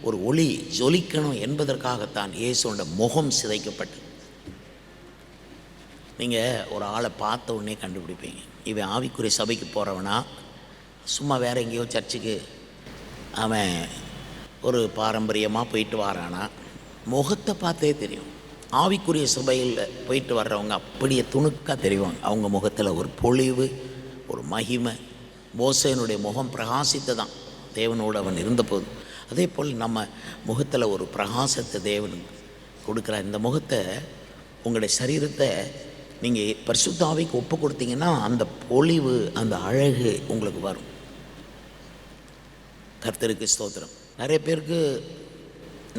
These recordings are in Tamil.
ஒரு ஒளி ஜொலிக்கணும் என்பதற்காகத்தான் இயேசுவோட முகம் சிதைக்கப்பட்டது. நீங்கள் ஒரு ஆளை பார்த்த உடனே கண்டுபிடிப்பீங்க, இவன் ஆவிக்குரிய சபைக்கு போகிறவனா, சும்மா வேறு எங்கேயோ சர்ச்சுக்கு அவன் ஒரு பாரம்பரியமாக போயிட்டு வரானா, முகத்தை பார்த்தே தெரியும். ஆவிக்குரிய சபையில் போயிட்டு வர்றவங்க அப்படியே துணுக்காக தெரிவாங்க. அவங்க முகத்தில் ஒரு பொழிவு, ஒரு மகிமை. மோசேனுடைய முகம் பிரகாசித்து தான் தேவனோடு அவன் இருந்தபோது, அதே போல் நம்ம முகத்தில் ஒரு பிரகாசத்தை தேவன் கொடுக்குறார். இந்த முகத்தை, உங்களுடைய சரீரத்தை நீங்கள் பரிசுத்த ஆவிக்கு ஒப்பு கொடுத்தீங்கன்னா அந்த பொழிவு, அந்த அழகு உங்களுக்கு வரும். கர்த்தருக்கு ஸ்தோத்திரம். நிறைய பேருக்கு,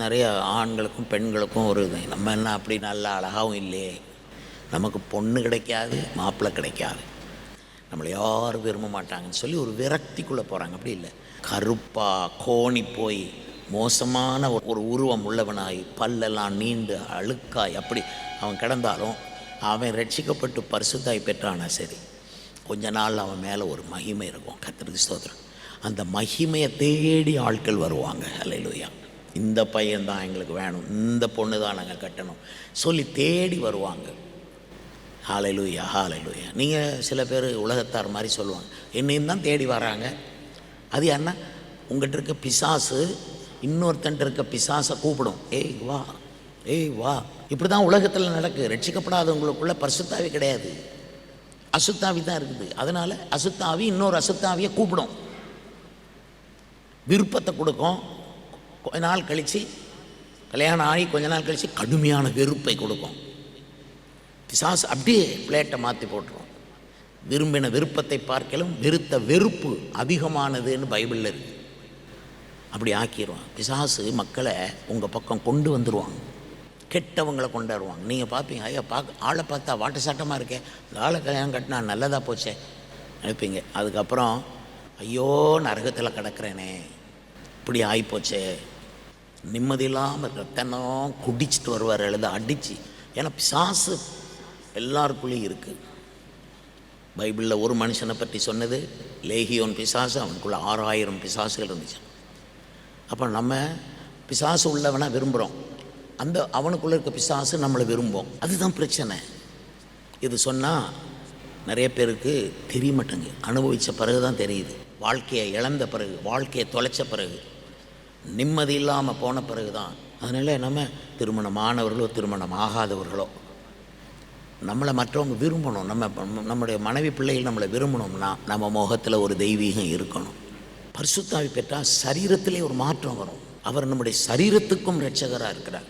நிறைய ஆண்களுக்கும் பெண்களுக்கும் ஒரு இது, நம்ம என்ன அப்படி நல்ல அழகாகவும் இல்லையே, நமக்கு பொண்ணு கிடைக்காது, மாப்பிள்ளை கிடைக்காது, நம்மளை யாரும் விரும்ப மாட்டாங்கன்னு சொல்லி ஒரு விரக்திக்குள்ளே போகிறாங்க. அப்படி இல்லை, கருப்பாக கோணி போய் மோசமான ஒரு உருவம் உள்ளவனாய், பல்லெல்லாம் நீண்டு அழுக்காய் அப்படி அவன் கிடந்தாலும், அவன் ரட்சிக்கப்பட்டு பரிசுத்தாய் பெற்றானா சரி, கொஞ்ச நாள் அவன் மேலே ஒரு மகிமை இருக்கும். கர்த்தருக்கு ஸ்தோத்திரம். அந்த மகிமையை தேடி ஆட்கள் வருவாங்க. ஹல்லேலூயா. இந்த பையன்தான் எங்களுக்கு வேணும், இந்த பொண்ணு தான் நாங்கள் கட்டணும் சொல்லி தேடி வருவாங்க. ஹல்லேலூயா, ஹல்லேலூயா. நீங்கள் சில பேர் உலகத்தார் மாதிரி சொல்லுவாங்க, என்னையும் தான் தேடி வராங்க. அது என்ன, உங்கள்கிட்ட இருக்க பிசாசு இன்னொருத்தன்ட்டு இருக்க பிசாசை கூப்பிடும், ஏய் வா, ஏய் வா. இப்படி தான் உலகத்தில் நடக்குது. ரட்சிக்கப்படாதவங்களுக்குள்ள பரிசுத்தாவி கிடையாது, அசுத்தாவி தான் இருக்குது. அதனால் அசுத்தாவி இன்னொரு அசுத்தாவியை கூப்பிடும், விருப்பத்தை கொடுக்கும். கொஞ்ச நாள் கழித்து, கல்யாணம் ஆகி கொஞ்ச நாள் கழித்து கடுமையான வெறுப்பை கொடுக்கும். பிசாசு அப்படியே பிளேட்டை மாற்றி போட்டுரும். விரும்பின விருப்பத்தை பார்க்கலும் வெறுத்த வெறுப்பு அதிகமானதுன்னு பைபிளில் இருக்குது. அப்படி ஆக்கிடுவான் பிசாசு. மக்களை உங்கள் பக்கம் கொண்டு வந்துடுவாங்க, கெட்டவங்களை கொண்டாடுவாங்க. நீங்கள் பார்ப்பீங்க, ஐயா ஆளை பார்த்தா வாட்ட சாட்டமாக இருக்கேன், இந்த ஆளை கல்யாணம் கட்டினா நல்லதாக போச்சே நினைப்பீங்க. அதுக்கப்புறம் ஐயோ நரகத்தில் கிடக்கிறேனே, இப்படி ஆகிப்போச்சே, நிம்மதி இல்லாமல் இருக்கிற, தினம் குடிச்சிட்டு வருவார் எழுத அடித்து. ஏன்னா பிசாசு எல்லாருக்குள்ளேயும் இருக்குது. பைபிளில் ஒரு மனுஷனை பற்றி சொன்னது, லேகியோன் பிசாசு, அவனுக்குள்ள 6000 பிசாசுகள் இருந்துச்சு. அப்போ நம்ம பிசாசு உள்ளவனை விரும்புகிறோம், அந்த அவனுக்குள்ளே இருக்க பிசாசு நம்மளை விரும்பும். அதுதான் பிரச்சனை. இது சொன்னால் நிறைய பேருக்கு தெரிய மாட்டேங்க. அனுபவித்த பிறகு தான் தெரியுது. வாழ்க்கையை இழந்த பிறகு, வாழ்க்கையை தொலைச்ச பிறகு, நிம்மதி இல்லாமல் போன பிறகு தான். அதனால் நம்ம திருமணமானவர்களோ திருமணம் ஆகாதவர்களோ நம்மளை மற்றவங்க விரும்பணும். நம்முடைய மனைவி பிள்ளைகள் நம்மளை விரும்பணும்னா நம்ம முகத்தில் ஒரு தெய்வீகம் இருக்கணும். பரிசுத்தாவி பெற்றால் சரீரத்திலே ஒரு மாற்றம் வரும். அவர் நம்முடைய சரீரத்துக்கும் இரட்சகராக இருக்கிறார்.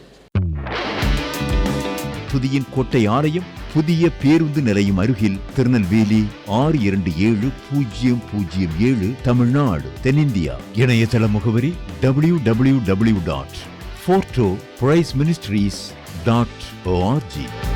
புதியின் கோட்டை ஆலயம் புதிய பேருந்து நிலையம் அருகில், திருநெல்வேலி 620007 தமிழ்நாடு, தென்னிந்தியா. இணையதள முகவரி www.fortopriceministries.org.